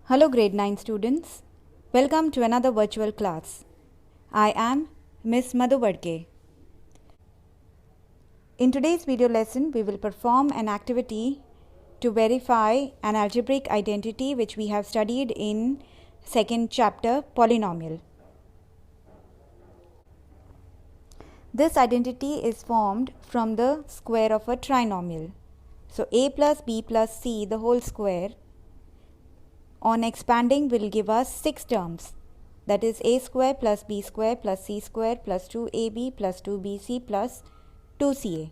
Hello grade 9 students. Welcome to another virtual class. I am Miss Madhu Badke. In today's video lesson, we will perform an activity to verify an algebraic identity which we have studied in second chapter, polynomial. This identity is formed from the square of a trinomial. So a plus b plus c the whole square on expanding will give us 6 terms, that is a square plus b square plus c square plus 2ab plus 2bc plus 2ca.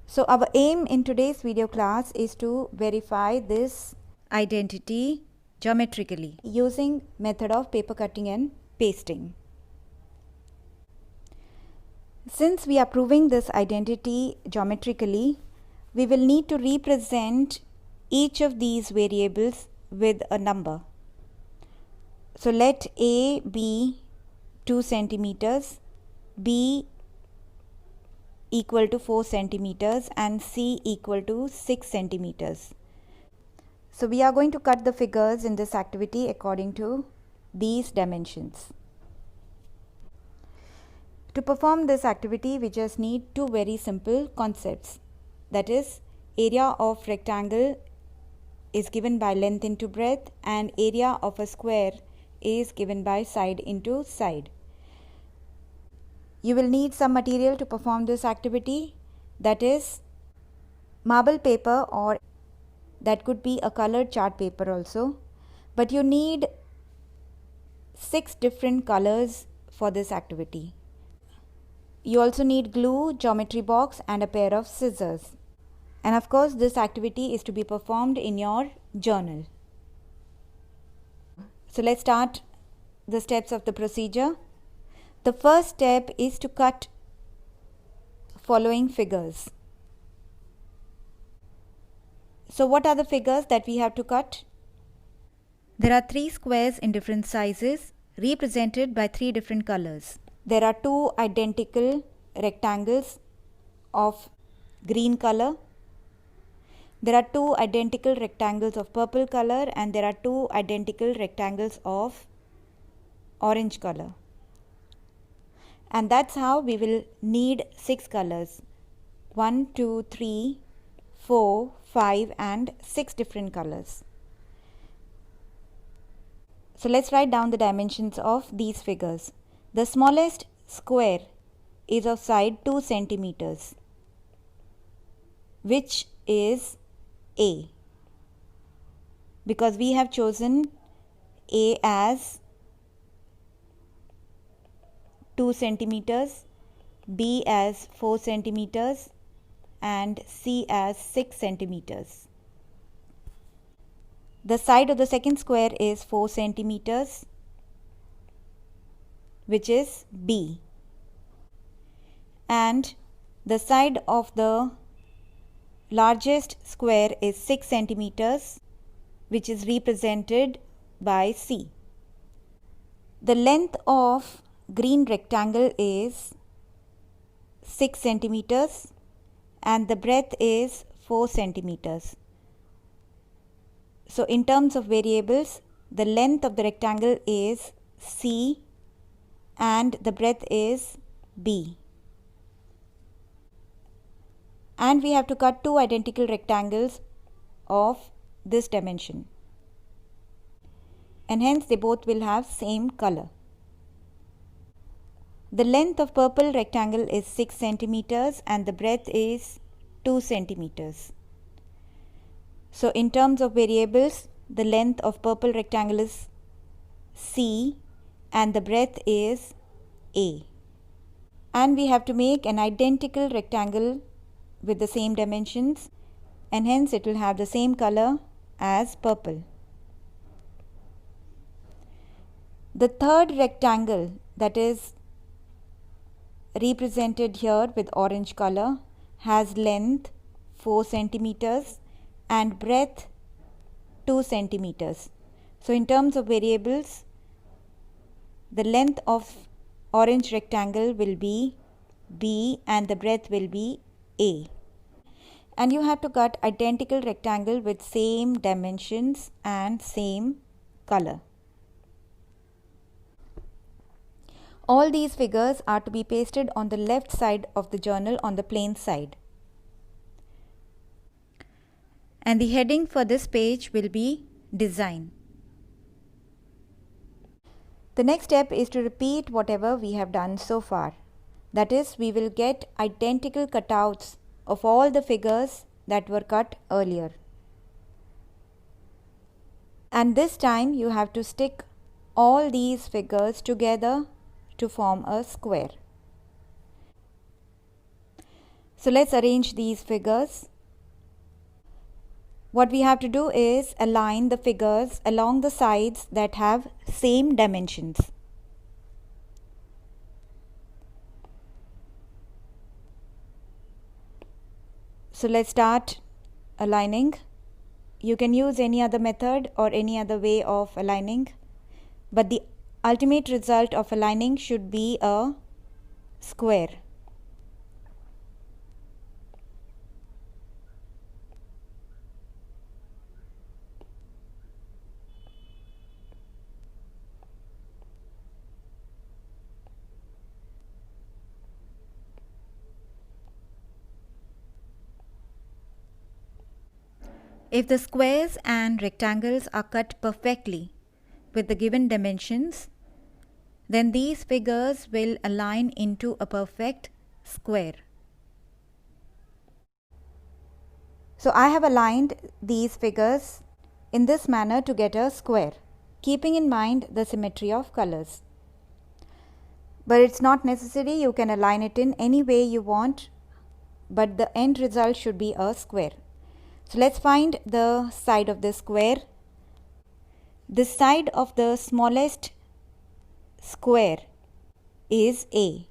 So our aim in today's video class is to verify this identity geometrically using method of paper cutting and pasting. Since we are proving this identity geometrically, we will need to represent each of these variables with a number. So let a be 2 centimeters, b equal to 4 centimeters and c equal to 6 centimeters. So we are going to cut the figures in this activity according to these dimensions. To perform this activity, we just need two very simple concepts. That is, area of rectangle is given by length into breadth and area of a square is given by side into side. You will need some material to perform this activity, that is marble paper, or that could be a colored chart paper also, but you need 6 different colors for this activity. You also need glue, geometry box and a pair of scissors. And of course, this activity is to be performed in your journal. So let's start the steps of the procedure. The first step is to cut following figures. So what are the figures that we have to cut? There are 3 squares in different sizes represented by 3 different colors. There are 2 identical rectangles of green color. There are 2 identical rectangles of purple color and there are 2 identical rectangles of orange color. And that's how we will need 6 colors. 1, 2, 3, 4, 5 and 6 different colors. So let's write down the dimensions of these figures. The smallest square is of side 2 centimeters, which is A, because we have chosen A as 2 centimeters, B as 4 centimeters and C as 6 centimeters. The side of the second square is 4 centimeters, which is B, and the side of the largest square is 6 centimeters, which is represented by C. The length of green rectangle is 6 centimeters and the breadth is 4 centimeters. So in terms of variables, the length of the rectangle is C and the breadth is B. And we have to cut 2 identical rectangles of this dimension, and hence they both will have same color. The length of purple rectangle is 6 centimeters and the breadth is 2 centimeters. So in terms of variables, the length of purple rectangle is C and the breadth is A. And we have to make an identical rectangle with the same dimensions, and hence it will have the same color as purple. The third rectangle, that is represented here with orange color, has length 4 centimeters and breadth 2 centimeters. So in terms of variables, the length of orange rectangle will be B and the breadth will be A. and you have to cut identical rectangle with same dimensions and same color. All these figures are to be pasted on the left side of the journal on the plain side. And the heading for this page will be Design. The next step is to repeat whatever we have done so far. That is, we will get identical cutouts of all the figures that were cut earlier. And this time you have to stick all these figures together to form a square. So let's arrange these figures. What we have to do is align the figures along the sides that have same dimensions. So let's start aligning. You can use any other method or any other way of aligning, but the ultimate result of aligning should be a square. If the squares and rectangles are cut perfectly with the given dimensions, then these figures will align into a perfect square. So I have aligned these figures in this manner to get a square, keeping in mind the symmetry of colors. But it's not necessary, you can align it in any way you want, but the end result should be a square. So let's find the side of the square. The side of the smallest square is A.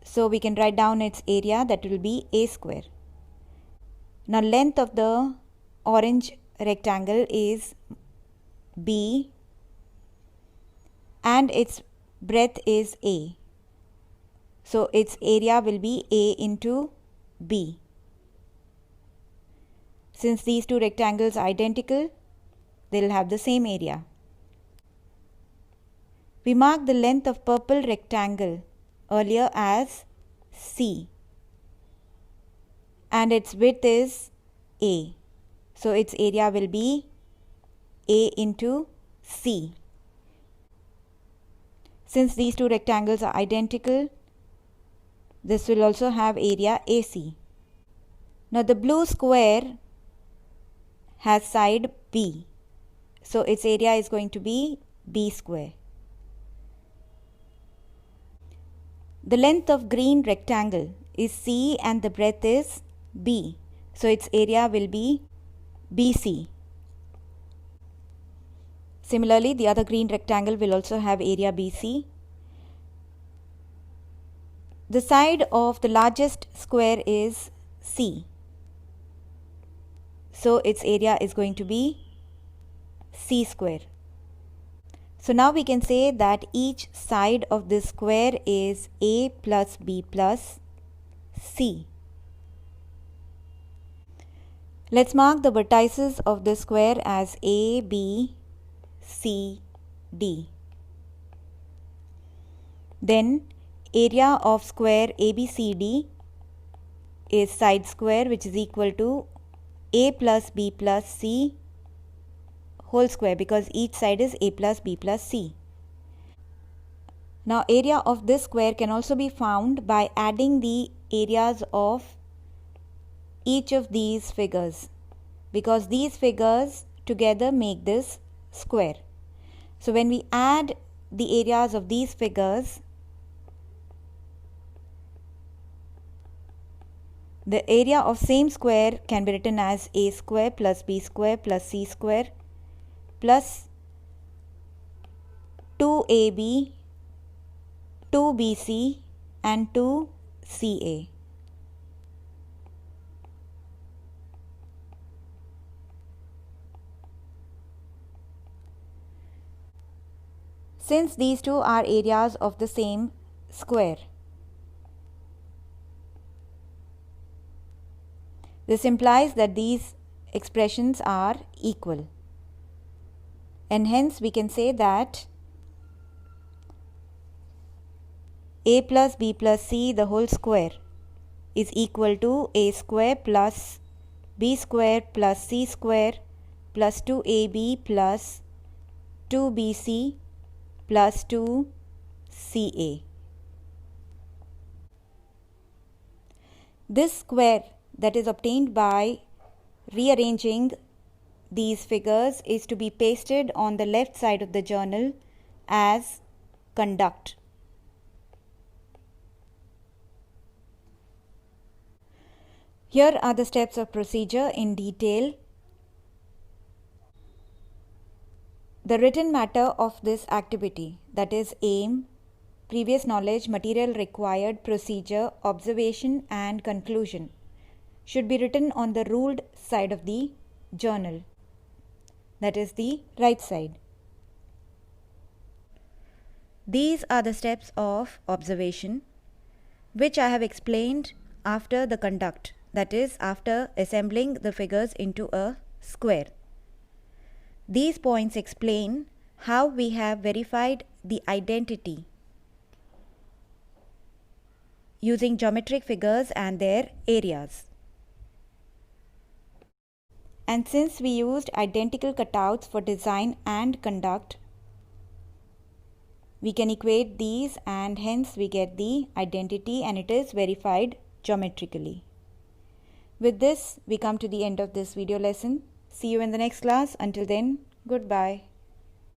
So we can write down its area, that will be A square. Now length of the orange rectangle is B and its breadth is A. So its area will be A into B. Since these two rectangles are identical, they will have the same area. We mark the length of purple rectangle earlier as C and its width is A. So its area will be A into C. Since these two rectangles are identical, this will also have area AC. Now the blue square has side B. So its area is going to be B square. The length of green rectangle is C and the breadth is B. So its area will be BC. Similarly, the other green rectangle will also have area BC. The side of the largest square is C. So its area is going to be C square. So now we can say that each side of this square is A plus B plus C. Let's mark the vertices of the square as A, B, C, D. Then area of square ABCD is side square, which is equal to A plus B plus C whole square, because each side is A plus B plus C. Now area of this square can also be found by adding the areas of each of these figures, because these figures together make this square. So when we add the areas of these figures, the area of same square can be written as A square plus B square plus C square plus 2AB, 2BC and 2CA. Since these two are areas of the same square, This implies that these expressions are equal, and hence we can say that a plus b plus c the whole square is equal to a square plus b square plus c square plus 2ab plus 2bc plus 2ca. This square that is obtained by rearranging these figures is to be pasted on the left side of the journal as conduct. Here are the steps of procedure in detail. The written matter of this activity, that is aim, previous knowledge, material required, procedure, observation and conclusion, should be written on the ruled side of the journal, that is the right side. These are the steps of observation, which I have explained after the conduct, that is after assembling the figures into a square. These points explain how we have verified the identity using geometric figures and their areas. And since we used identical cutouts for design and conduct, we can equate these and hence we get the identity and it is verified geometrically. With this, we come to the end of this video lesson. See you in the next class. Until then, goodbye.